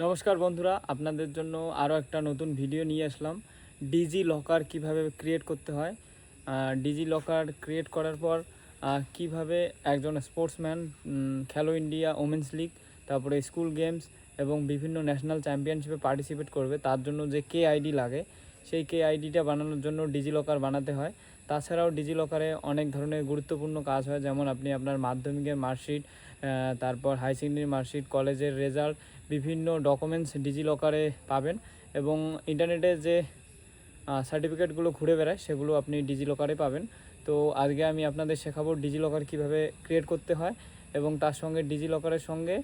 নমস্কার বন্ধুরা, আপনাদের জন্য আরও একটা নতুন ভিডিও নিয়ে আসলাম। ডিজি লকার কীভাবে ক্রিয়েট করতে হয়। ডিজি লকার ক্রিয়েট করার পর কিভাবে একজন স্পোর্টসম্যান খেলো ইন্ডিয়া ওমেন্স লিগ, তারপরে স্কুল গেমস এবং বিভিন্ন ন্যাশনাল চ্যাম্পিয়নশিপে পার্টিসিপেট করবে, তার জন্য যে KID লাগে সেই KIDটা বানানোর জন্য ডিজি লকার বানাতে হয়। তাছাড়াও ডিজি লকারে অনেক ধরনের গুরুত্বপূর্ণ কাজ হয়, যেমন আপনি আপনার মাধ্যমিকের মার্কশিট, তারপর হাই সেকেন্ডারি মার্কশিট, কলেজের রেজাল্ট, বিভিন্ন ডকুমেন্টস ডিজি লকারে পাবেন এবং ইন্টারনেটে যে সার্টিফিকেটগুলো ঘুরে বেড়ায় সেগুলো আপনি ডিজি লকারে পাবেন। তো আজকে আমি আপনাদের শেখাবো ডিজি লকার কীভাবে ক্রিয়েট করতে হয় এবং তার সঙ্গে ডিজি লকারের সঙ্গে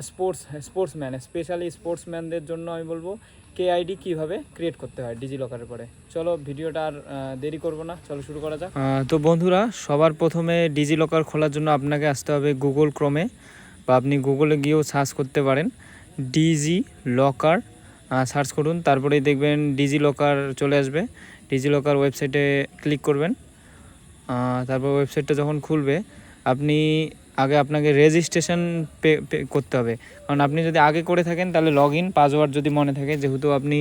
স্পোর্টসম্যান স্পেশালি স্পোর্টসম্যানদের জন্য আমি বলবো KID কীভাবে ক্রিয়েট করতে হয় ডিজি লকারের পরে। চলো ভিডিওটা আর দেরি করব না, চলো শুরু করা যাক। তো বন্ধুরা, সবার প্রথমে ডিজি লকার খোলার জন্য আপনাকে আসতে হবে গুগল ক্রোমে, বা আপনি গুগলে গিয়েও সার্চ করতে পারেন। ডিজি লকার সার্চ করুন, তারপরেই দেখবেন ডিজি লকার চলে আসবে। ডিজি লকার ওয়েবসাইটে ক্লিক করবেন। তারপর ওয়েবসাইটটা যখন খুলবে আপনাকে রেজিস্ট্রেশন করতে হবে, কারণ আপনি যদি আগে করে থাকেন তাহলে লগ ইন পাসওয়ার্ড যদি মনে থাকে, যেহেতু আপনি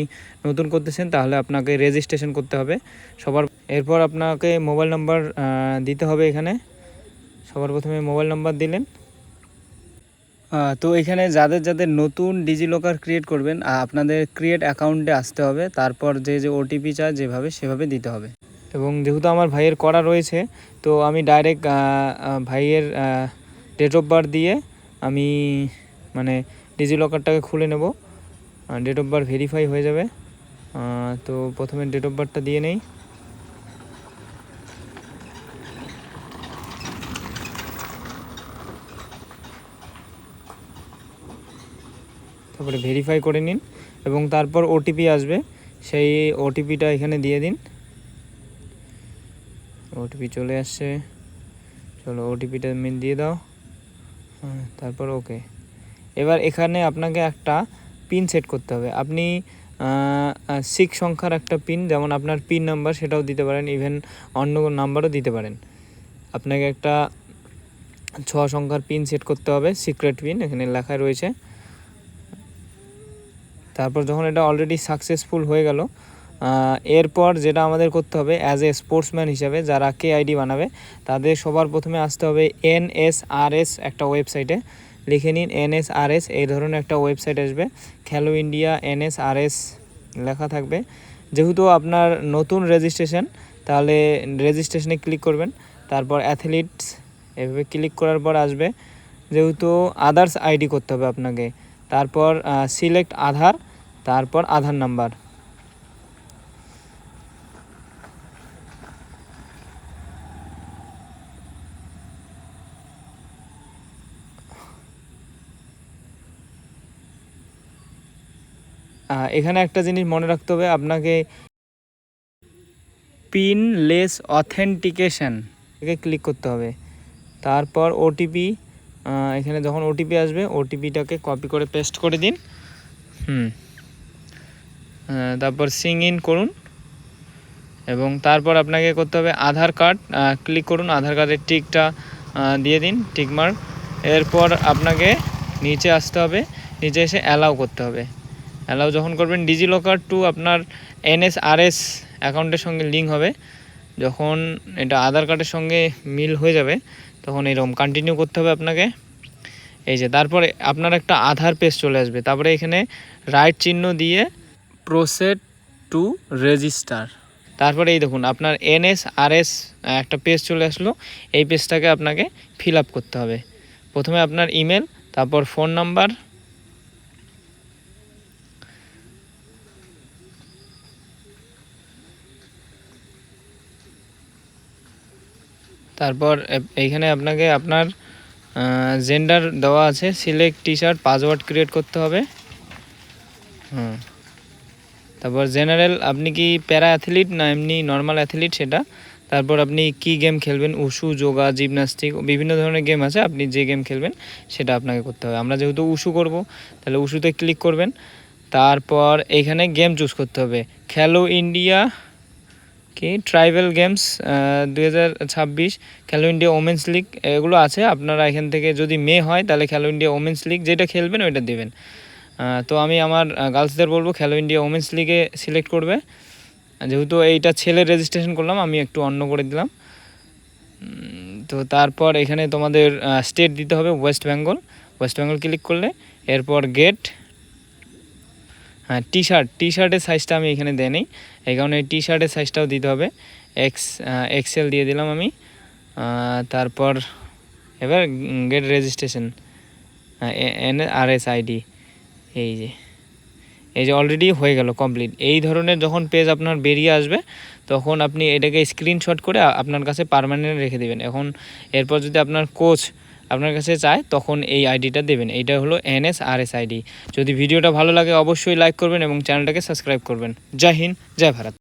নতুন করতেছেন তাহলে আপনাকে রেজিস্ট্রেশন করতে হবে সবার। এরপর আপনাকে মোবাইল নাম্বার দিতে হবে। এখানে সবার প্রথমে মোবাইল নাম্বার দিলেন। তো এখানে যাদের নতুন ডিজি লকার ক্রিয়েট করবেন আপনাদের ক্রিয়েট অ্যাকাউন্টে আসতে হবে, তারপর যে OTP চায় সেভাবে দিতে হবে। এবং যেহেতু আমার ভাইয়ের করা রয়েছে, তো আমি ডাইরেক্ট ভাইয়ের ডেট অফ বার্থ দিয়ে আমি ডিজি লকারটাকে খুলে নেব। ডেট অফ বার্থ ভেরিফাই হয়ে যাবে। তো প্রথমে ডেট অফ বার্থটা দিয়ে নেই। তারপরে ভেরিফাই করে নিন এবং তারপর OTP আসবে, সেই OTPটা এখানে দিয়ে দিন। OTP চলে আসছে, চলো OTPটা দিয়ে দাও। তারপর ওকে। এবার এখানে আপনাকে একটা পিন সেট করতে হবে। আপনি 6 সংখ্যার একটা পিন, যেমন আপনার পিন নাম্বার সেটাও দিতে পারেন, ইভেন অন্য নাম্বারও দিতে পারেন। আপনাকে একটা 6 সংখ্যার পিন সেট করতে হবে, সিক্রেট পিন এখানে লেখা রয়েছে। তারপর যখন এটা অলরেডি সাকসেসফুল হয়ে গেল, এরপর যেটা আমাদের করতে হবে অ্যাজ এ স্পোর্টসম্যান হিসাবে যারা KID বানাবে তাদের সবার প্রথমে আসতে হবে NSRS একটা ওয়েবসাইটে। লিখে নিন NSRS, এই ধরনের একটা ওয়েবসাইট আসবে, খেলো ইন্ডিয়া NSRS লেখা থাকবে। যেহেতু আপনার নতুন রেজিস্ট্রেশন, তাহলে রেজিস্ট্রেশনে ক্লিক করবেন, তারপর অ্যাথলিটস এভাবে ক্লিক করার পর আসবে, যেহেতু আদার্স ID করতে হবে আপনাকে, তারপর সিলেক্ট আধার, তারপর আধার নাম্বার। এখানে একটা জিনিস মনে রাখতে হবে, আপনাকে পিনলেস অথেন্টিকেশন একে ক্লিক করতে হবে। তারপর OTP, এখানে যখন OTP আসবে OTPটাকে কপি করে পেস্ট করে দিন। তারপর সিং ইন করুন এবং তারপর আপনাকে করতে হবে আধার কার্ড, ক্লিক করুন, আধার কার্ডের টিকটা দিয়ে দিন, টিক মার্ক। এরপর আপনাকে নিচে আসতে হবে, নিচে এসে অ্যালাউ করতে হবে। অ্যালাউ যখন করবেন, ডিজি লকার টু আপনার NSRS অ্যাকাউন্টের সঙ্গে লিঙ্ক হবে। যখন এটা আধার কার্ডের সঙ্গে মিল হয়ে যাবে তখন এরকম কন্টিনিউ করতে হবে আপনাকে। এই যে তারপরে আপনার একটা আধার পেজ চলে আসবে, তারপরে এখানে রাইট চিহ্ন দিয়ে প্রসেড টু রেজিস্টার। তারপরে এই দেখুন আপনার NSRS একটা পেজ চলে আসলো। এই পেজটাকে আপনাকে ফিল আপ করতে হবে। প্রথমে আপনার ইমেল, তারপর ফোন নাম্বার, তারপর এইখানে আপনাকে আপনার জেন্ডার দেওয়া আছে, সিলেক্ট টি-শার্ট, পাসওয়ার্ড ক্রিয়েট করতে হবে। তারপর জেনারেল, আপনি কি প্যারা অ্যাথলিট না এমনি নর্মাল অ্যাথলিট সেটা। তারপর আপনি কি গেম খেলবেন, উশু, যোগা, জিমন্যাস্টিক, বিভিন্ন ধরনের গেম আছে, আপনি যে গেম খেলবেন সেটা আপনাকে করতে হবে। আমরা যেহেতু উশু করব তাহলে উশুতে ক্লিক করবেন। তারপর এইখানে গেম চুজ করতে হবে, খেলো ইন্ডিয়া ট্রাইবেল গেমস 2026, খেলো ইন্ডিয়া ওমেন্স লিগ, এগুলো আছে। আপনারা এখান থেকে যদি মেয়ে হয় তাহলে খেলো ইন্ডিয়া ওমেন্স লিগ যেটা খেলবেন ওইটা দেবেন। তো আমি আমার গার্লসদের বলবো খেলো ইন্ডিয়া ওমেন্স লিগে সিলেক্ট করবে। যেহেতু এইটা ছেলের রেজিস্ট্রেশন করলাম, আমি একটু অন্য করে দিলাম। তো তারপর এখানে তোমাদের স্টেট দিতে হবে ওয়েস্ট বেঙ্গল ক্লিক করলে এরপর গেট। হ্যাঁ, টি শার্টের সাইজটা আমি এখানে দেই নেই, এই কারণে টি শার্টের সাইজটাও দিতে হবে। এক্সেল দিয়ে দিলাম আমি। তারপর এবার গেট রেজিস্ট্রেশন NRSID, এই যে অলরেডি হয়ে গেল কমপ্লিট। এই ধরনের যখন পেজ আপনার বেরিয়ে আসবে তখন আপনি এটাকে স্ক্রিনশট করে আপনার কাছে পার্মানেন্ট রেখে দেবেন। এখন এরপর যদি আপনার কোচ আপনার কাছে চায় তখন এই আইডিটা দেবেন। এইটা হলো NSRSID। যদি ভিডিওটা ভালো লাগে অবশ্যই লাইক করবেন এবং চ্যানেলটাকে সাবস্ক্রাইব করবেন। জয় হিন্দ, জয় ভারত।